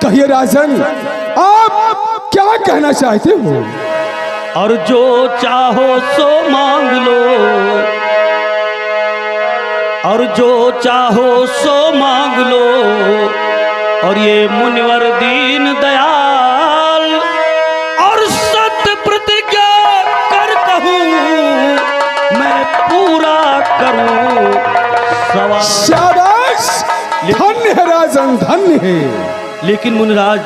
कहिए राजन, आप क्या कहना चाहते हो? और जो चाहो सो मांग लो, और जो चाहो सो मांग लो, और ये मुनिवर दीन दयाल और सत्य प्रतिज्ञा कर कहूँ मैं पूरा करूँ सवाल। शाबाश, धन्य है राजन, धन्य है। लेकिन मुनिराज,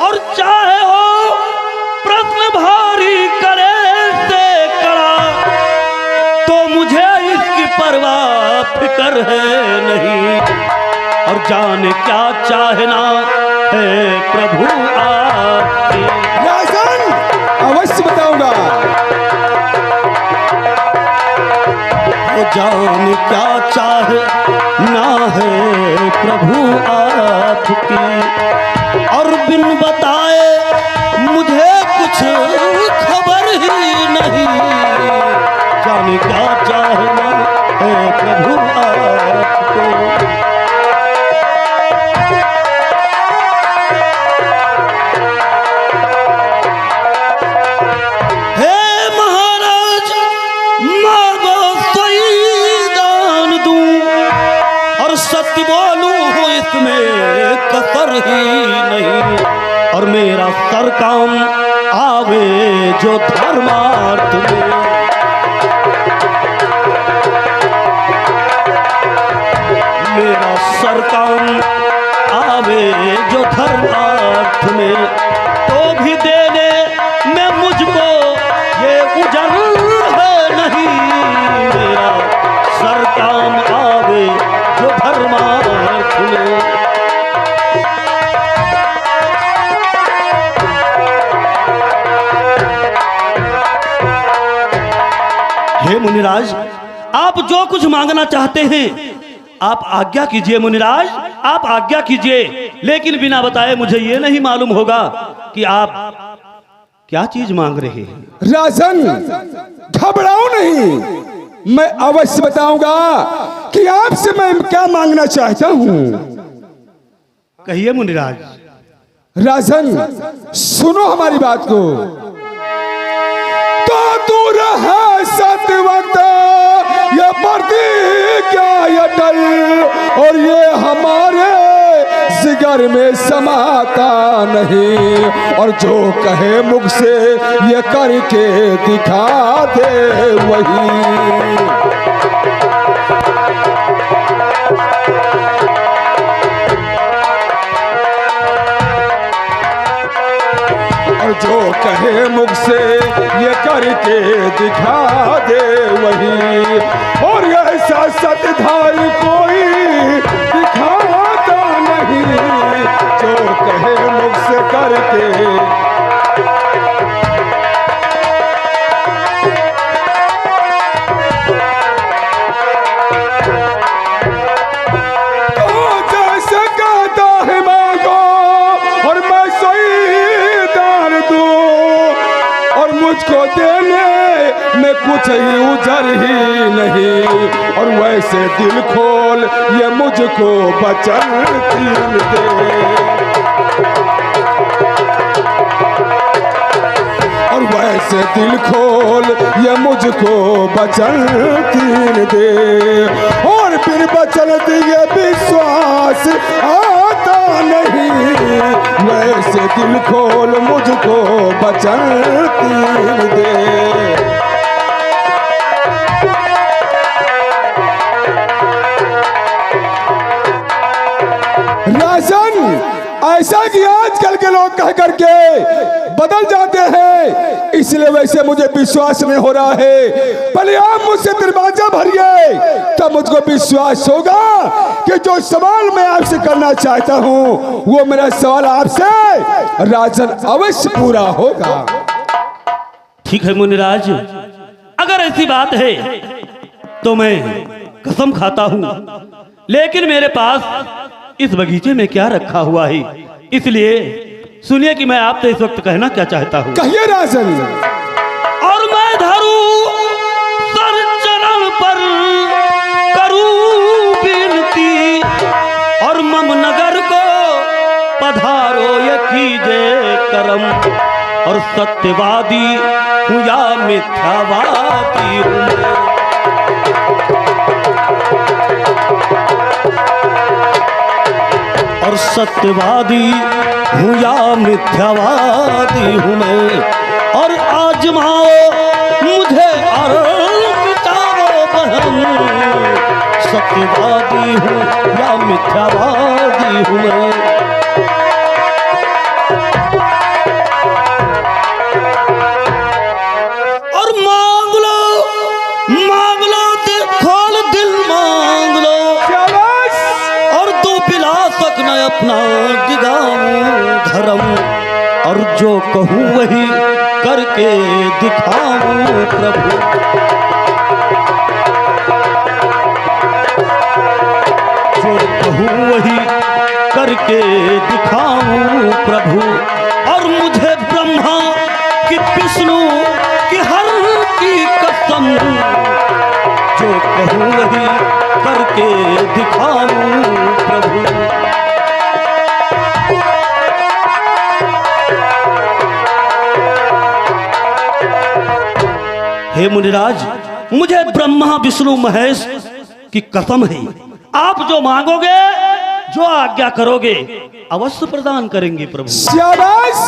और चाहे हो प्रश्न भारी करे से कड़ा, तो मुझे इसकी परवाह फिक्र है नहीं। और जाने क्या चाहना है प्रभु आपके। राजन, अवश्य बताऊंगा। जाने क्या चाहना है प्रभु आपकी, और बिन बताए मुझे कुछ खबर ही नहीं। जाने क्या चाहना है प्रभु आपको। हे महाराज, मांगो सही दान दूं, और सत्य बोलूं इसमें कसर ही नहीं। और मेरा सर काम आवे जो धर्मार्थ में, मेरा सर काम आवे जो धर्मार्थ में, तो भी देने में मुझको ये उजर है नहीं। मेरा सर काम आवे जो धर्मार्थ में। हे मुनिराज, आप जो कुछ मांगना चाहते हैं आप आज्ञा कीजिए। मुनिराज, आप आज्ञा कीजिए, लेकिन बिना बताए मुझे ये नहीं मालूम होगा कि आप क्या चीज मांग रहे हैं। राजन, घबराओ नहीं, मैं अवश्य बताऊंगा कि आपसे मैं क्या मांगना चाहता हूँ। कहिए मुनिराज। राजन, सुनो हमारी बात को। तो दूर है सत्यवत ये प्रतिज्ञा अटल, और ये हमारे जिगर में समाता नहीं। और जो कहे मुख से ये करके दिखा दे वही। और जो कहे मुख से ये करके दिखा दे वही। और ऐसा सतधारी कोई दिखाता नहीं, जो कहे मुख से करके। तो जैसे कहता है मांगो, और मैं सही दान दूं, और मुझको देने में कुछ ही उजर ही नहीं। और वैसे दिल खोल ये मुझको बचन तीन दे। और वैसे दिल खोल ये मुझको बचन तीन दे। और फिर बचन दिए विश्वास आता नहीं, वैसे दिल खोल मुझको बचन तीन दे। राजन, ऐसा कि आजकल के लोग कह करके बदल जाते हैं, इसलिए वैसे मुझे विश्वास नहीं हो रहा है। पहले आप मुझसे दरवाजा भरिए, तब मुझको विश्वास होगा कि जो सवाल मैं आपसे करना चाहता हूँ वो मेरा सवाल आपसे राजन अवश्य पूरा होगा। ठीक है मुनिराज, अगर ऐसी बात है तो मैं कसम खाता हूँ, लेकिन मेरे पास इस बगीचे में क्या रखा हुआ है, इसलिए सुनिए कि मैं आपसे इस वक्त कहना क्या चाहता हूँ। कहिए राजन। और मैं धरूं सर चरण पर करूं विनती, और मम नगर को पधार करम, और सत्यवादी हूँ या मिथ्यावादी हूँ मैं। और सत्यवादी हूँ या मिथ्यावादी हूँ मैं, और आजमाओ मुझे और मिटाओ बहन, सत्यवादी हूँ या मिथ्यावादी हूँ मैं। और मांग लो खोल दिल मांग लो, और तू पिला सकना अपना दिगाऊं धर्म, और जो कहूँ वही करके दिखाऊं प्रभु। जो कहूँ वही करके दिखाऊं प्रभु, और मुझे ब्रह्मा कि विष्णु कि हर की कसम, जो कहूँ वही करके दिखाऊं प्रभु। हे मुनिराज, मुझे ब्रह्मा विष्णु महेश की कसम है, आप जो मांगोगे, जो आज्ञा करोगे, अवश्य प्रदान करेंगे प्रभु। शाबाश,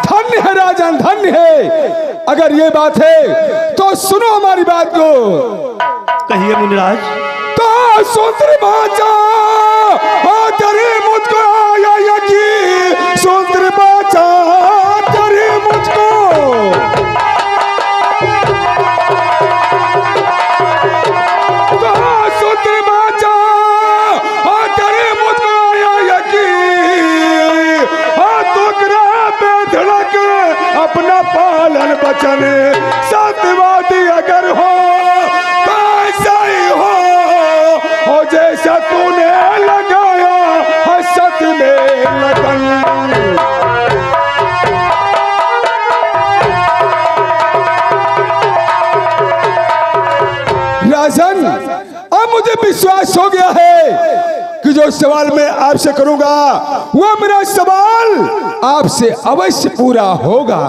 धन्य है राजन, धन्य है। अगर ये बात है तो सुनो हमारी बात को। कहिए मुनिराज। तो सुंदर बाचा तेरे मुझको आया यकीन, सुंदर बाचा तेरे मुझको, तो सुंदर बाचा तेरे मुझको आया यकीन, टुकड़ा पे धड़क अपना पालन बचन, सत्यवादी अगर हो तो ऐसा ही हो जैसा तूने लगाया है सत्य में लगन। राजन, अब मुझे विश्वास हो गया है कि जो सवाल मैं आपसे करूंगा वो मेरा सवाल आपसे अवश्य पूरा होगा।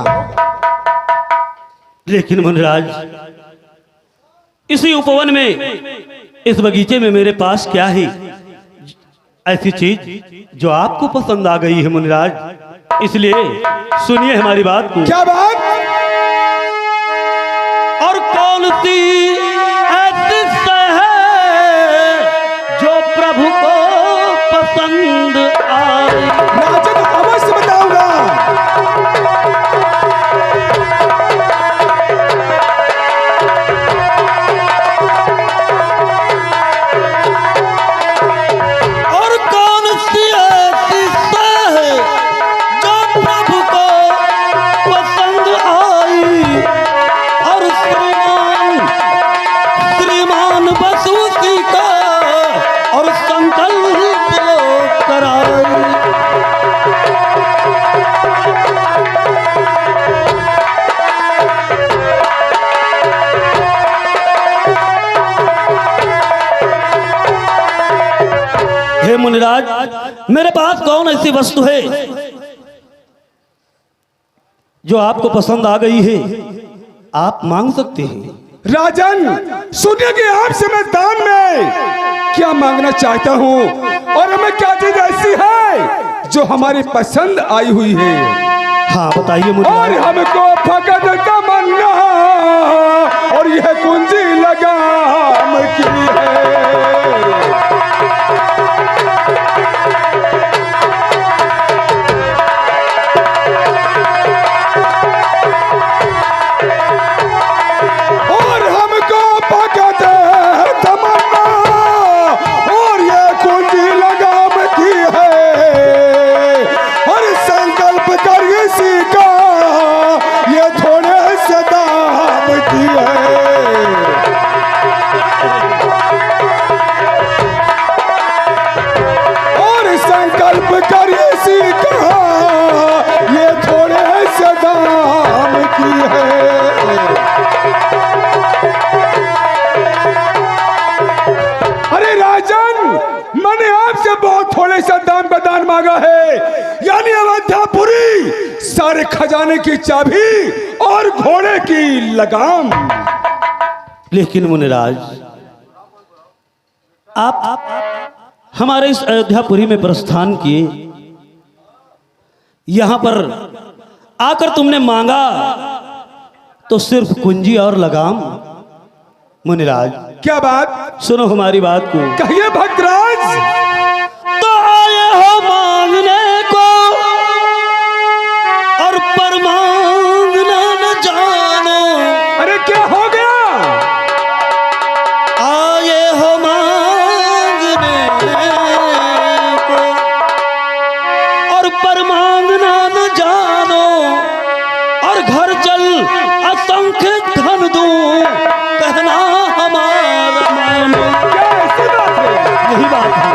लेकिन मुनिराज, इसी उपवन में, इस बगीचे में मेरे पास क्या है ऐसी चीज जो आपको पसंद आ गई है मुनिराज? इसलिए सुनिए हमारी बात को। क्या बात? और कौन सी ऐसी है जो प्रभु को पसंद आए? राजन, अवश्य बताऊंगा। और कौन सी ऐसी है जो प्रभु को पसंद आई? और श्रीमान बस उसी का और संकल्प लोग कराए। हे मुनिराज, मेरे पास कौन ऐसी वस्तु है जो आपको पसंद आ गई है? आप मांग सकते हैं। राजन, सुनिए कि आपसे मैं दान में क्या मांगना चाहता हूँ, और हमें क्या चीज ऐसी है जो हमारी पसंद आई हुई है। हाँ बताइए मुझे। और हमको फकत तमन्ना और यह कुंजी लगाम की है। और हमको फकत तमन्ना और यह कुंजी लगाम की है। और संकल्प कर इसी का ये थोड़े से दाम की है। और संकल्प कर इसी का ये थोड़े से दाम की है। अरे राजन, मैंने आपसे बहुत थोड़े सा दान बदान मांगा है, यानी अयोध्यापुरी, सारे खजाने की चाबी और घोड़े की लगाम। लेकिन मुनिराज, आप हमारे इस अयोध्यापुरी में प्रस्थान किए, यहां पर आकर तुमने मांगा तो सिर्फ कुंजी और लगाम। मुनिराज, क्या बात? सुनो हमारी बात को। कहिए भक्तराज। तो आए हो मांगने को और पर मांगना न जानो। अरे क्या हो गया? आए हो मांगने को और पर मांगना न जानो, और घर चल असंख्य धन दूं, कहना हमारा मानो। क्या ऐसी बात है? यही बात है।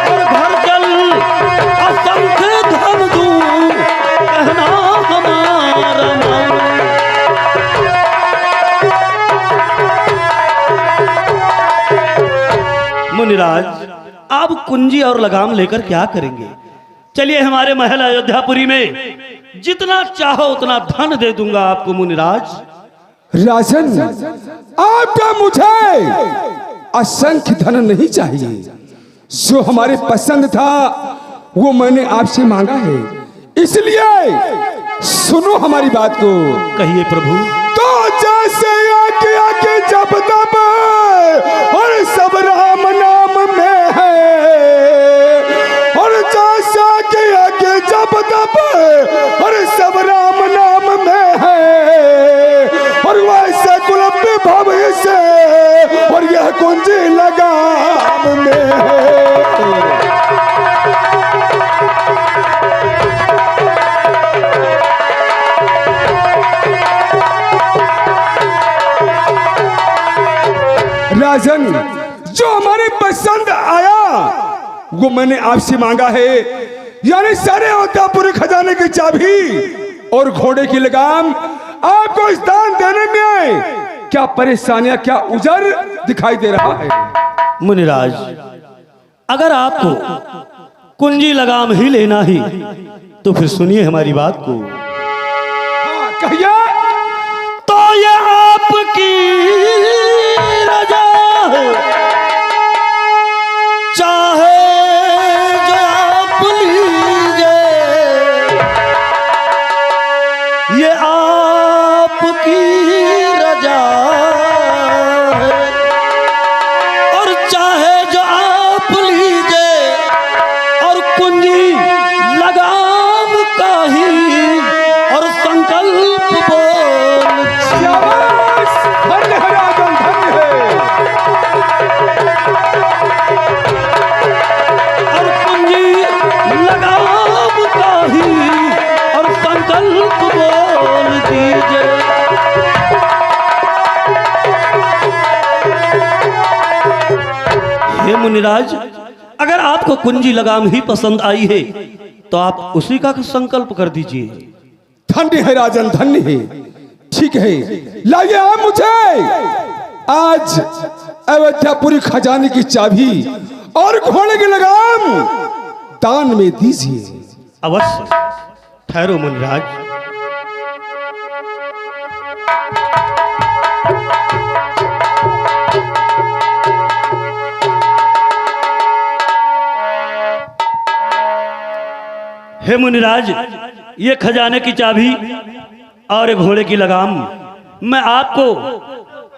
और घर चल असंख्य धन दूं, कहना हमारा मानो। मुनिराज, आप कुंजी और लगाम लेकर क्या करेंगे? चलिए, हमारे महल अयोध्यापुरी में जितना चाहो उतना धन दे दूंगा आपको। मुनिराज, राजन, आपका मुझे असंख्य धन नहीं चाहिए। जो हमारे पसंद था वो मैंने आपसे मांगा है, इसलिए सुनो हमारी बात को। कहिए प्रभु। तो जैसे आके आके जब तब और सब राम नाम में है, और जैसे आके जब तब और सब राम नाम में है, और वैसे कुलम विभव से और यह कुंजी लगाम में है। राजन, जो हमारे पसंद आया वो मैंने आपसे मांगा है, यानी सारे अयोध्यापुरी खजाने की चाबी और घोड़े की लगाम। आपको इस दान देने में क्या परेशानियां, क्या उजर दिखाई दे रहा है? मुनिराज, अगर आपको कुंजी लगाम ही लेना ही तो फिर सुनिए हमारी बात को। हाँ, कहिए। तो ये आपकी रजा है, चाहे जो आप लीजिए, ये आपकी रजा है, और चाहे जो आप लीजिए, और कुंजी लगाम का ही और संकल्प बोल। शाबाश, धन्य है राजन, धन्य है। और कुंजी लगाम का ही और संकल्प बोल दीजिए। हे मुनिराज, अगर आपको कुंजी लगाम ही पसंद आई है तो आप उसी का संकल्प कर दीजिए। धन्य है राजन, धन्य है। ठीक है, लाइए आप मुझे आज अयोध्यापुरी खजाने की चाबी और घोड़े की लगाम दान में दीजिए। अवश्य, ठहरो मुनिराज। हे मुनिराज, ये खजाने की चाबी और ये घोड़े की लगाम मैं आपको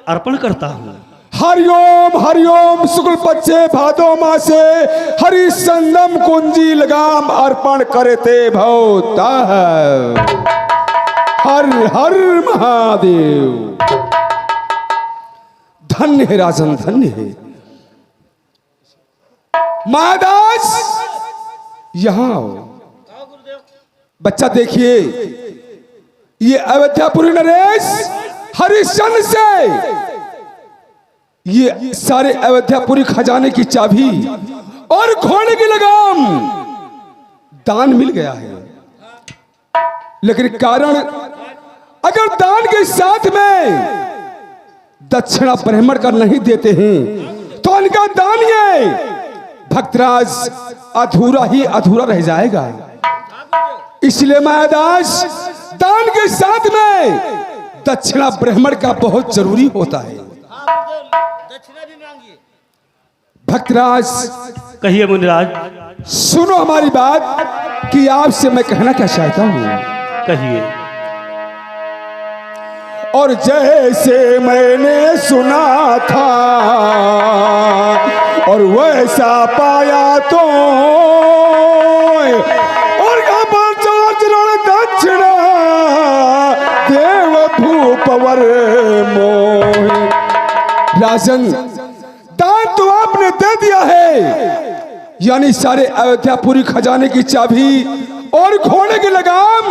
अर्पण करता हूँ। हरिओम हरिओम, शुक्ल पक्षे भादो मासे हरि संगम कुंजी लगाम अर्पण करते भवता। हर हर महादेव। धन्य है राजन, धन्य है। महादास, यहां आओ। बच्चा देखिए, ये अयोध्यापुरी नरेश हरिश्चंद्र से ये सारे अयोध्यापुरी खजाने की चाबी और घोड़े की लगाम दान मिल गया है। लेकिन कारण, अगर दान के साथ में दक्षिणा ब्राह्मण का नहीं देते हैं तो उनका दान ये भक्तराज अधूरा ही अधूरा रह जाएगा। इसलिए महादास दान के साथ में दक्षिणा ब्राह्मण का बहुत जरूरी होता है। भक्तराज कहिए मुनिराज। सुनो हमारी बात कि आपसे मैं कहना क्या चाहता हूं। कहिए। और जैसे मैंने सुना था और वैसा पाया तो और दक्षिणा देव भूपवर मोह। राजन दान तो आपने दे दिया है, यानी सारे अयोध्यापुरी खजाने की चाबी और घोड़े की लगाम,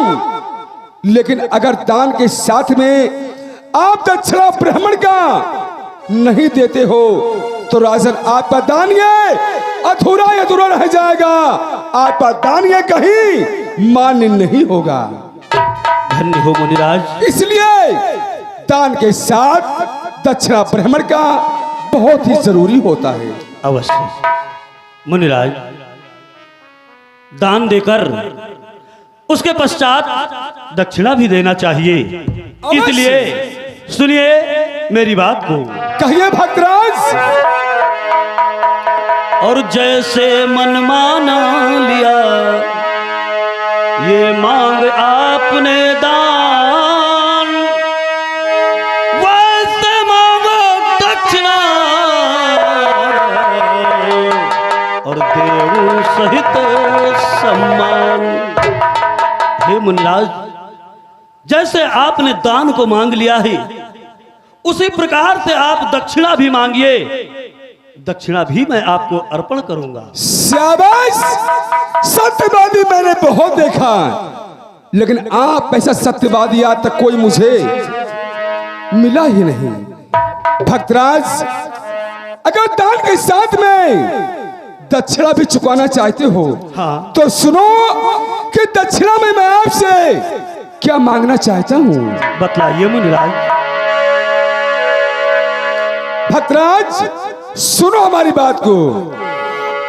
लेकिन अगर दान के साथ में आप दक्षिणा ब्राह्मण का नहीं देते हो तो राजन आपका दान ये अधूरा अधूरा रह जाएगा, आपका दान ये कहीं मान्य नहीं होगा। धन्य हो मुनिराज। इसलिए दान के साथ दक्षिणा ब्राह्मण का बहुत ही जरूरी होता है। अवश्य मुनिराज, दान देकर उसके पश्चात दक्षिणा भी देना चाहिए। इसलिए सुनिए मेरी बात को। कहिए भक्तराज। और जैसे मन माना लिया ये मांग आपने दान, वैसे मांगो दक्षिणा और देव सहित सम्मान। हे मुनिराज, जैसे आपने दान को मांग लिया है उसी प्रकार से आप दक्षिणा भी मांगिए, दक्षिणा भी मैं आपको अर्पण करूंगा। शाबाश। सत्यवादी मैंने बहुत देखा, लेकिन आप ऐसा सत्यवादी आज तक कोई मुझे मिला ही नहीं। भक्तराज, अगर दान के साथ में दक्षिणा भी चुकाना चाहते हो हाँ। तो सुनो कि दक्षिणा में मैं आपसे क्या मांगना चाहता हूं। बतलाइए मुनिराज। भक्तराज सुनो हमारी बात को।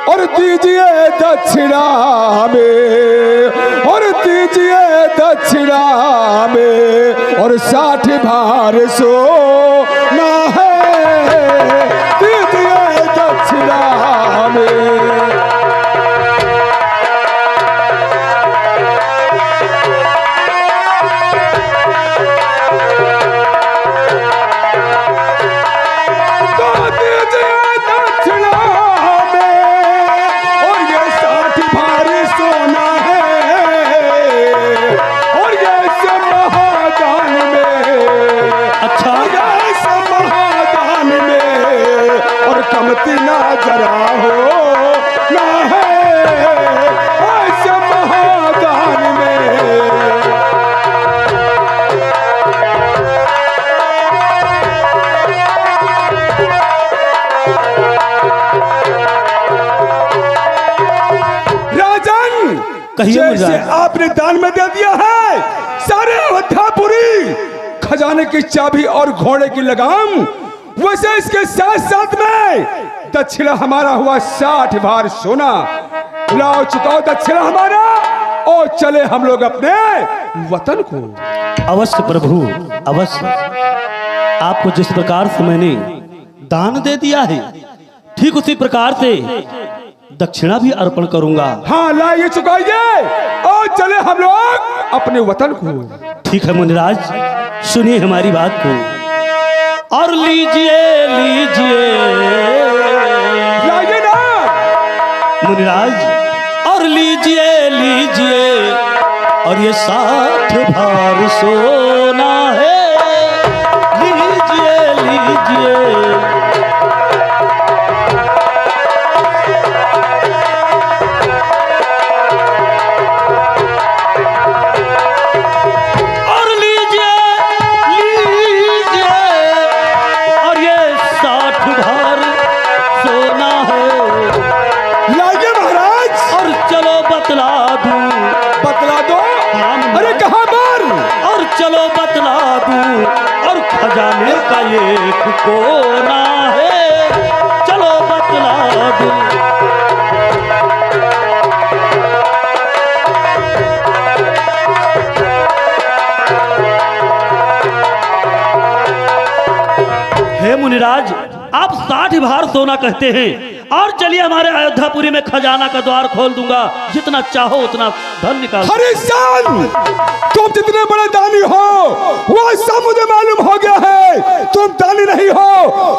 और दीजिए दक्षिणा में, और दीजिए दक्षिणा में, और 60 भार सोना है, दीजिए दक्षिणा में। ना जरा हो ना है ऐसे महादान में। राजन, जैसे आपने दान में दे दिया है सारे अयोध्यापुरी खजाने की चाबी और घोड़े की लगाम, वैसे इसके साथ साथ में दक्षिणा हमारा हुआ 60 भार सोना। लाओ चुकाओ दक्षिणा हमारा और चले हम लोग अपने वतन को। अवश्य प्रभु, अवश्य। आपको जिस प्रकार से मैंने दान दे दिया है ठीक उसी प्रकार से दक्षिणा भी अर्पण करूंगा। हाँ, लाइए चुकाइए और चले हम लोग अपने वतन को। ठीक है मुनिराज, सुनिए हमारी बात को। और लीजिए लीजिए लाइए ना मुनिराज, और लीजिए लीजिए, और ये 60 भार सोना है, लीजिए लीजिए। का एक कोना है, चलो बतला दूं। हे मुनिराज, आप 60 भार सोना कहते हैं, और चलिए हमारे अयोध्यापुरी में खजाना का द्वार खोल दूंगा, जितना चाहो उतना धन निकाल। हरिश्चंद्र, तुम जितने बड़े दानी हो वह सब मुझे मालूम हो गया है। तुम दानी नहीं हो,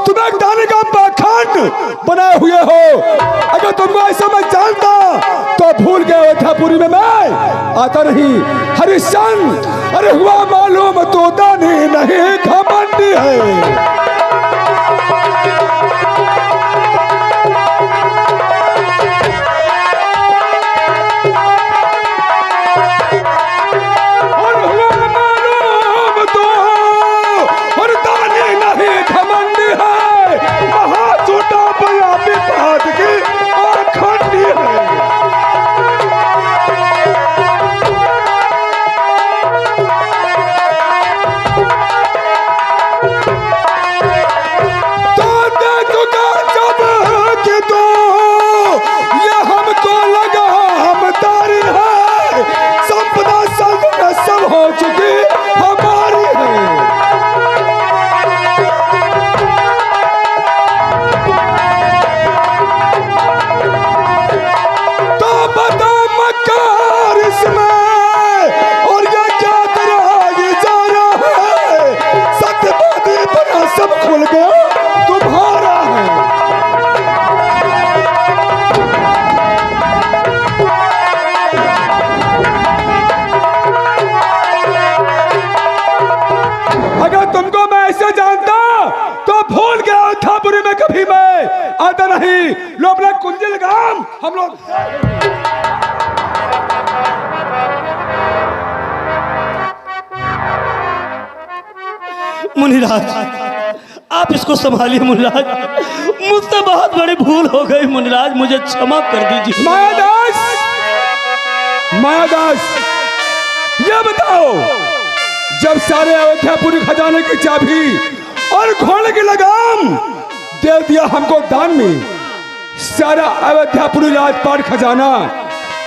तुम एक दानी का पाखंड बनाए हुए हो। अगर तुमको ऐसा मैं जानता तो भूल गए अयोध्यापुरी में मैं आता नहीं। हरिश्चंद्र, अरे हुआ मालूम तो दानी नहीं घमंडी है। आता नहीं। लो अपना कुंजी लगाम, हम लोग मुनिराज, आप इसको संभालिए मुनिराज, मुझसे बहुत बड़ी भूल हो गई मुनिराज, मुझे क्षमा कर दीजिए। मायादास, मायादास, ये बताओ, जब सारे अयोध्यापुरी खजाने की चाबी और घोड़े की लगाम दे दिया हमको दान में, सारा अयोध्यापुरी राजपाट खजाना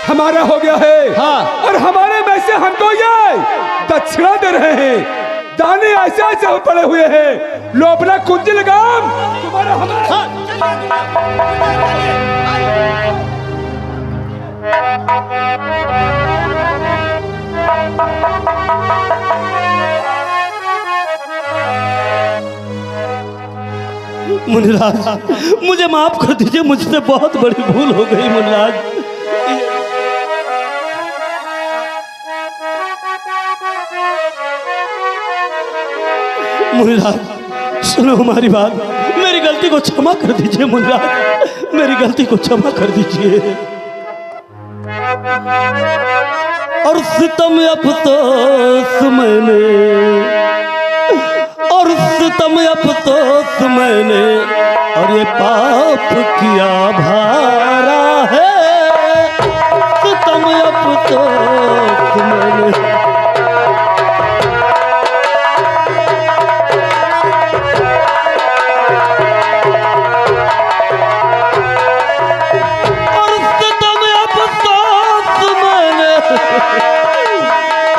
हमारा हो गया है। हाँ। और हमारे में से हमको ये दक्षिणा दे रहे हैं। दाने ऐसे ऐसे पड़े हुए हैं। लो अपना कुंजी लगाम, तुम्हारा हमारा। मुनिराज, मुझे माफ कर दीजिए, मुझसे बहुत बड़ी भूल हो गई मुनिराज। मुनिराज सुनो हमारी बात, मेरी गलती को क्षमा कर दीजिए मुनिराज, मेरी गलती को क्षमा कर दीजिए। और सितम अफसोस मैंने, और सितम अफसोस मैंने, और ये पाप किया भारा है, सितम अफसोस मैंने।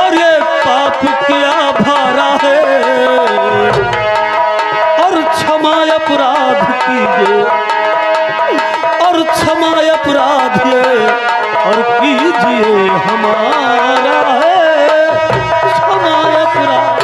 और ये पाप किया भारा है, और क्षमा अपराध कीजिए, और क्षमा अपराध और कीजिए हमारा है, क्षमा अपराध।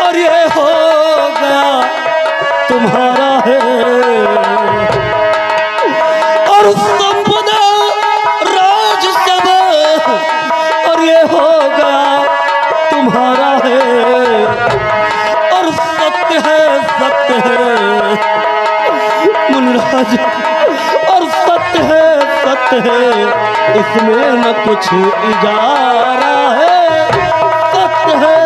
और ये हो गया तुम्हारा है, और संपदा राज सब, और ये हो गया तुम्हारा है, और सत्य है मुनिराज, और सत्य है, इसमें न कुछ इजारा है, सत्य है।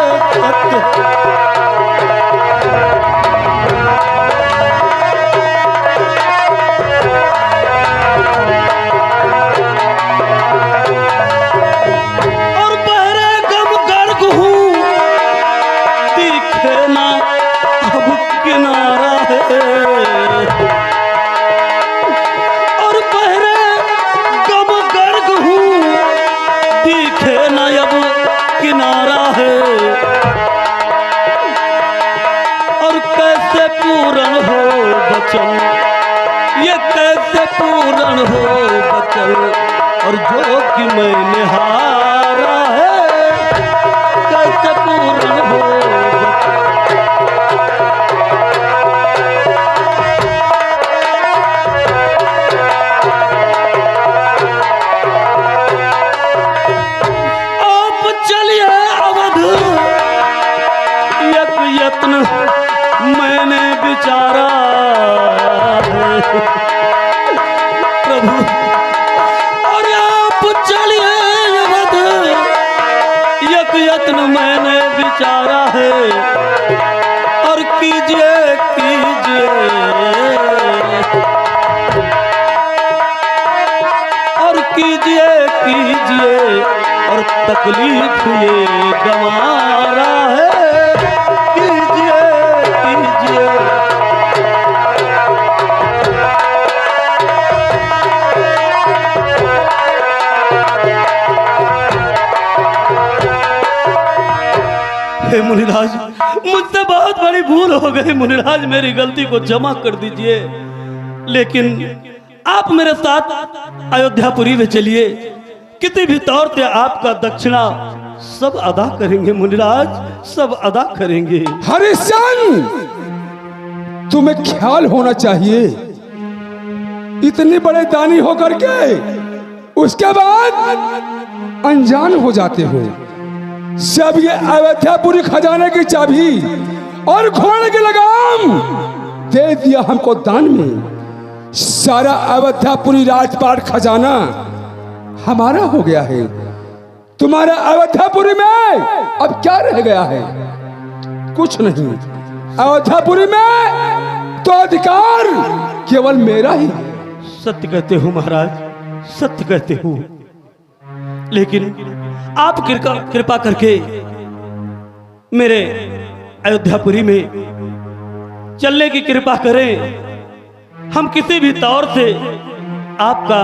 दिखे ना अब किनारा है, और बहरे गम गर्ग हूँ दिखे ना अब किनारा है, और कैसे पूर्ण हो बचन, ये कैसे पूर्ण हो बचन, और जो कि मैंने हारा है कैसे पूर्ण हो बचन। आप चलिए अवध, एक यत्न मैंने विचारा है प्रभु, और आप चलिए अवध, एक यत्न मैंने विचारा है, और कीजिए कीजिए, और कीजिए कीजिए, और तकलीफ ये गंवारा है, कीजिए कीजिए। हे मुनिराज, मुझसे बहुत बड़ी भूल हो गई मुनिराज, मेरी गलती को क्षमा कर दीजिए। लेकिन आप मेरे साथ अयोध्यापुरी में चलिए, किसी भी तौर से आपका दक्षिणा सब अदा करेंगे मुनिराज, सब अदा करेंगे। हरिश्चंद्र, तुम्हें ख्याल होना चाहिए, इतने बड़े दानी होकर के उसके बाद अनजान हो जाते हो। जब ये अयोध्यापुरी खजाने की चाबी और घोड़े की लगाम दे दिया हमको दान में, सारा अयोध्यापुरी राजपाट खजाना हमारा हो गया है। तुम्हारा अयोध्यापुरी में अब क्या रह गया है? कुछ नहीं। अयोध्यापुरी में तो अधिकार केवल मेरा ही है। सत्य कहते हो महाराज, सत्य कहते हो, लेकिन आप कृपा करके मेरे अयोध्यापुरी में चलने की कृपा करें। हम किसी भी तौर से आपका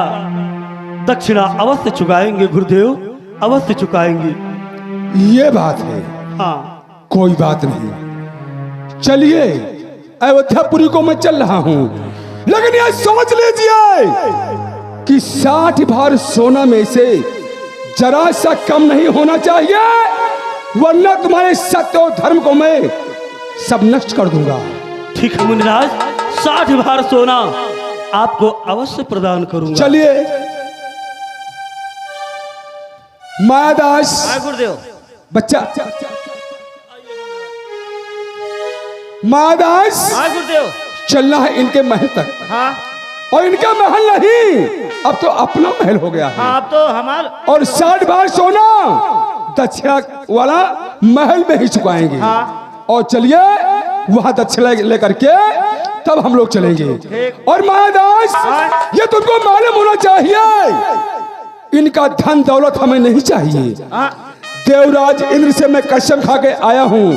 दक्षिणा अवश्य चुकाएंगे गुरुदेव, अवश्य चुकाएंगे। ये बात है। हाँ, कोई बात नहीं, चलिए अयोध्यापुरी को मैं चल रहा हूं, लेकिन ये सोच लीजिए कि 60 भार सोना में से जरा सा कम नहीं होना चाहिए, वरना तुम्हारे सत्य और धर्म को मैं सब नष्ट कर दूंगा। ठीक है मुनिराज, 60 भार सोना आपको अवश्य प्रदान करूंगा। चलिए मायादास, गुरुदेव। बच्चा मायादास, गुरुदेव। चलना है इनके महल तक। हाँ, और इनका महल नहीं, अब तो अपना महल हो गया है। हाँ, अब तो हमारा। और 60 भार सोना दक्षिणा वाला महल में ही चुकाएंगे। हाँ। और चलिए वहां दक्षिणा लेकर के तब हम लोग चलेंगे। और मायादास, ये तुमको मालूम होना चाहिए, इनका धन दौलत हमें नहीं चाहिए। देवराज इंद्र से मैं कसम खा के आया हूँ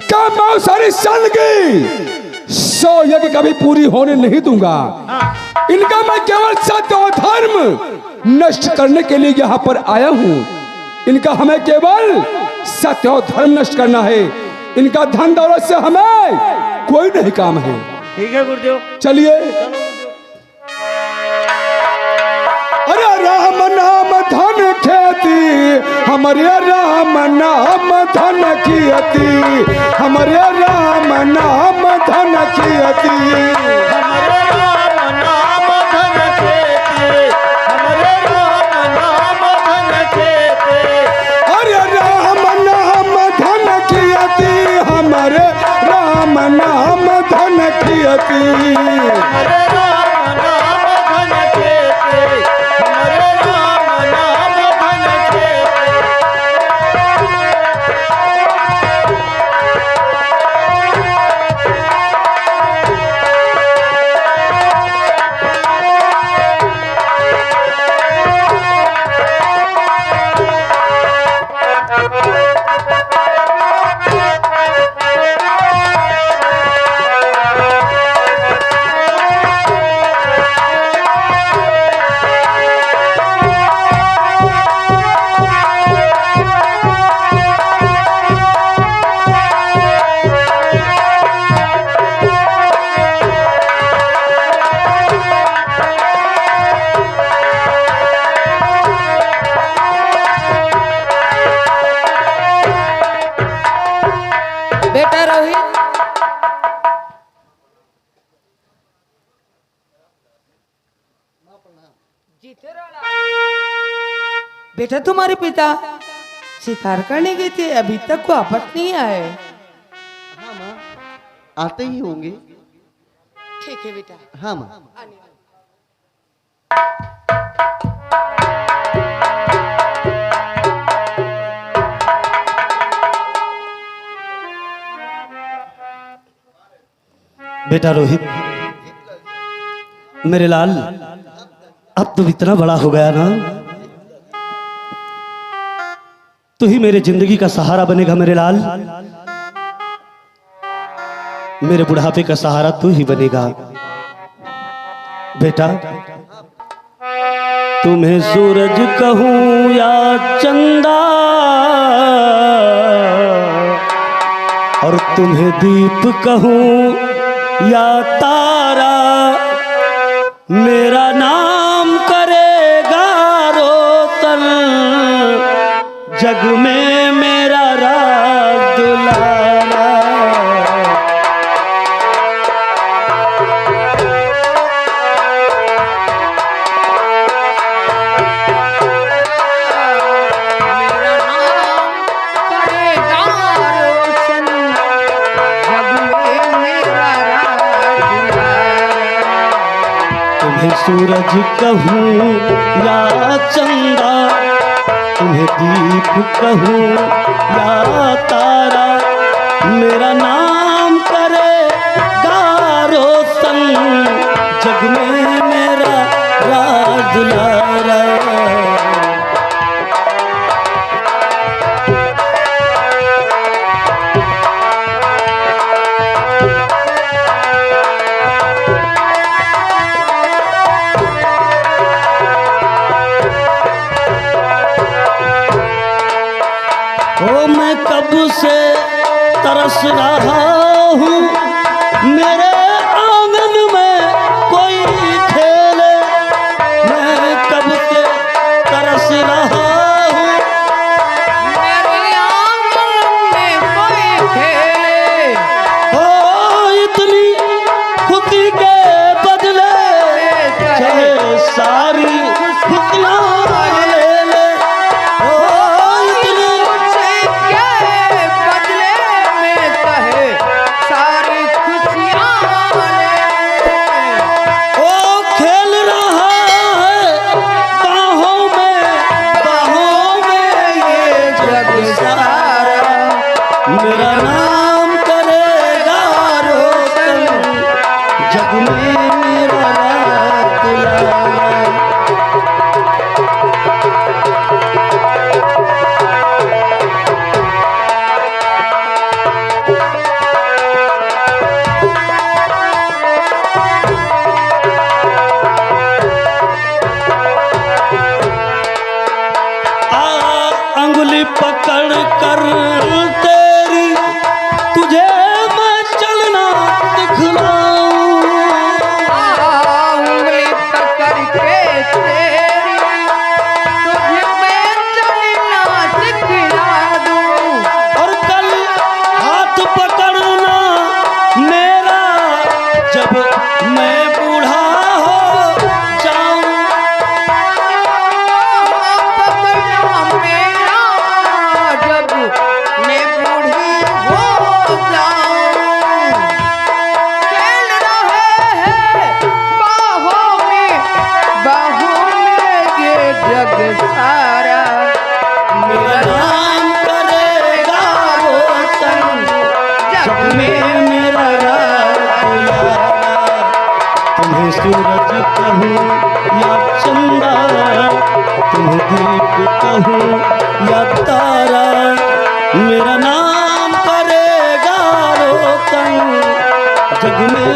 कि मैं सारी सन की 100 यज्ञ कभी पूरी होने नहीं दूंगा। इनका मैं केवल सत्य और धर्म नष्ट करने के लिए यहाँ पर आया हूँ। इनका हमें केवल सत्य और धर्म नष्ट करना है। इनका धन दौलत से हमें कोई नहीं काम है। ठीक है गुरुदेव, चलिए। अरे राम नाम धन खेती, हमारे राम नाम धन खेती, हमारे राम नाम धन खेती, हमारे राम नाम धन खेती, हमारे राम नाम धन खेती। अरे राम नाम धन खेती, हमारे राम नाम धन खेती, हमारे राम नाम धन खेती, हमारे राम नाम धन खेती। बेटा तुम्हारे पिता शिकार करने गए थे, अभी तक वापस नहीं आए। हाँ माँ, आते ही होंगे। ठीक है बेटा। हाँ माँ। बेटा रोहित, मेरे लाल, अब तुम इतना बड़ा हो गया ना, तू ही मेरे जिंदगी का सहारा बनेगा मेरे लाल। मेरे बुढ़ापे का सहारा तू ही बनेगा बेटा। तुम्हें सूरज कहूं या चंदा, और तुम्हें दीप कहूं या तारा, मेरा नाम करेगा रोशन, जग में मेरा राज दुलारा। मेरा नाम करेगा रोशन, जग में मेरा राज दुलारा। तुम्हें सूरज कहूं या चंदा, तुम्हें दीप कहूं या तारा, मेरा नाम करेगा रोशन, जग में मेरा राज दुलारा। ओ मैं कब से तरस रहा हूँ, मेरे आंगन में कोई खेले। मैं कब से तरस रहा हूँ, मेरे आंगन में कोई खेले। ओ इतनी खुशी के बदले चाहे सारी खुशियाँ ले ले। ओ इतनी के बदले में कहे सारी खुशियाँ ले। ओ खेल रहा है बाहों में ये जग सारा, मेरा नाम करेगा रोशन, जग में मेरा राज दुलारा। अंगुली पकड़ कर तेरी तुझे मैं चलना दिखलाऊं। उंगली पकड़ के तेरी तुझे मैं चलना सिखला दूं। और कल हाथ पकड़ना मेरा, जब मैं बूढ़ा हो जाऊं। पकड़ना मेरा जब मैं बूढ़ी हो जाऊं। खेल रहे हैं बाहों में ये जग सारा, मेरा नाम करेगा रोशन, जग में मेरा राज दुलारा। तुम्हें सूरज कहूं या चंदा, तुम्हें दीप कहूं या तारा, मेरा नाम करेगा रोशन, जग में